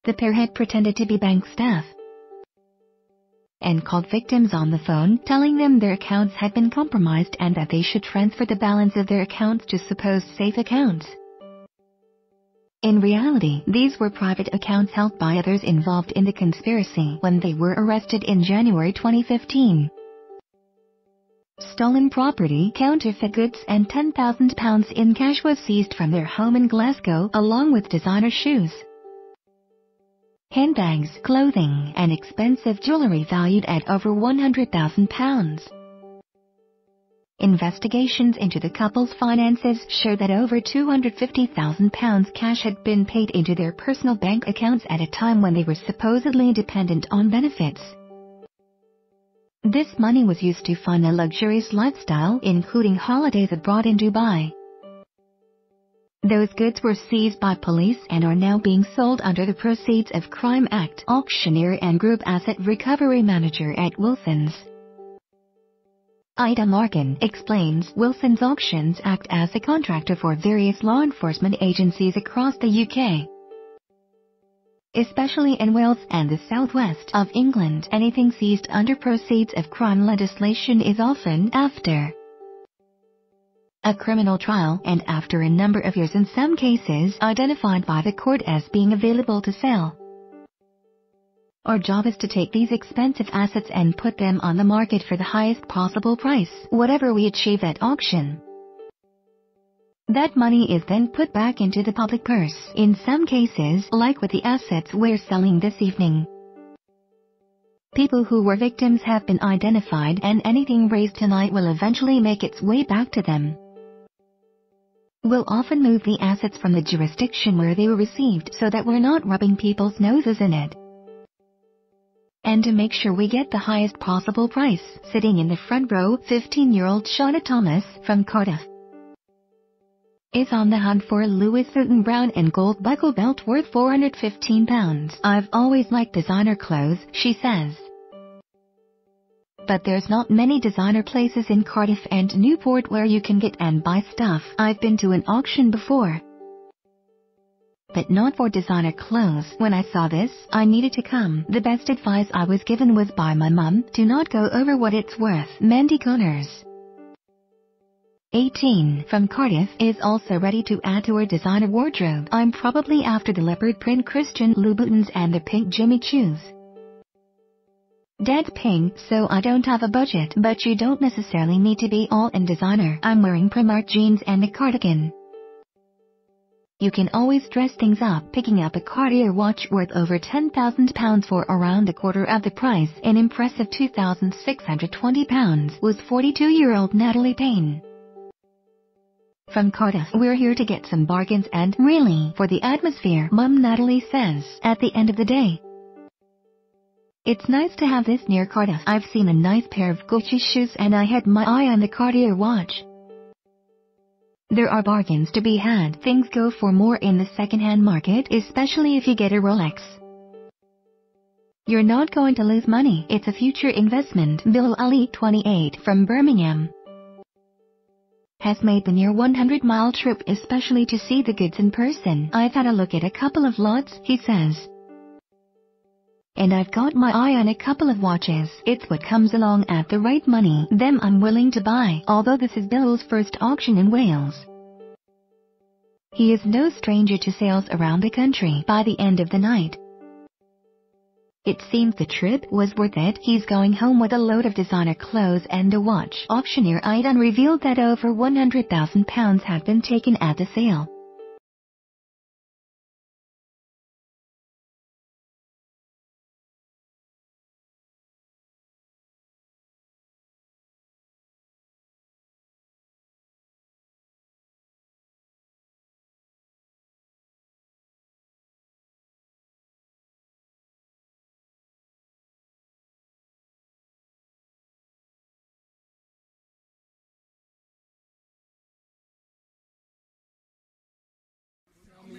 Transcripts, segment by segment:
The pair had pretended to be bank staff and called victims on the phone, telling them their accounts had been compromised and that they should transfer the balance of their accounts to supposed safe accounts. In reality, these were private accounts held by others involved in the conspiracy when they were arrested in January 2015. Stolen property, counterfeit goods and £10,000 in cash was seized from their home in Glasgow, along with designer shoes, handbags, clothing, and expensive jewellery valued at over £100,000. Investigations into the couple's finances show that over £250,000 cash had been paid into their personal bank accounts at a time when they were supposedly dependent on benefits. This money was used to fund a luxurious lifestyle, including holidays abroad in Dubai. Those goods were seized by police and are now being sold under the Proceeds of Crime Act. Auctioneer and Group Asset Recovery Manager at Wilson's, Ida Markin, explains Wilson's Auctions act as a contractor for various law enforcement agencies across the UK. Especially in Wales and the southwest of England, anything seized under Proceeds of Crime legislation is often after a criminal trial and after a number of years, in some cases identified by the court as being available to sell. Our job is to take these expensive assets and put them on the market for the highest possible price, whatever we achieve at auction. That money is then put back into the public purse, in some cases, like with the assets we're selling this evening. People who were victims have been identified, and anything raised tonight will eventually make its way back to them. We'll often move the assets from the jurisdiction where they were received so that we're not rubbing people's noses in it. And to make sure we get the highest possible price, sitting in the front row, 15-year-old Shauna Thomas, from Cardiff, is on the hunt for a Louis Vuitton brown and gold buckle belt worth £415. I've always liked designer clothes, she says. But there's not many designer places in Cardiff and Newport where you can get and buy stuff. I've been to an auction before, but not for designer clothes. When I saw this, I needed to come. The best advice I was given was by my mum, do not go over what it's worth. Mandy Connors, 18, from Cardiff, is also ready to add to her designer wardrobe. I'm probably after the leopard print Christian Louboutins and the pink Jimmy Choos. Dead pink, so I don't have a budget, but you don't necessarily need to be all in designer. I'm wearing Primark jeans and a cardigan. You can always dress things up. Picking up a Cartier watch worth over £10,000 for around a quarter of the price, an impressive £2,620, was 42-year-old Natalie Payne. From Cardiff, we're here to get some bargains and, really, for the atmosphere, Mum Natalie says. At the end of the day, it's nice to have this near Cardiff. I've seen a nice pair of Gucci shoes and I had my eye on the Cartier watch. There are bargains to be had. Things go for more in the second-hand market, especially if you get a Rolex. You're not going to lose money. It's a future investment. Bill Ali, 28, from Birmingham, has made the near 100-mile trip especially to see the goods in person. I've had a look at a couple of lots, he says, and I've got my eye on a couple of watches. It's what comes along at the right money. Them I'm willing to buy. Although this is Bill's first auction in Wales, he is no stranger to sales around the country. By the end of the night, it seems the trip was worth it. He's going home with a load of designer clothes and a watch. Auctioneer Aidan revealed that over £100,000 had been taken at the sale.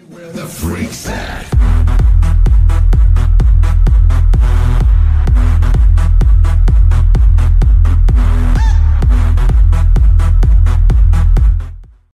Where the freaks at?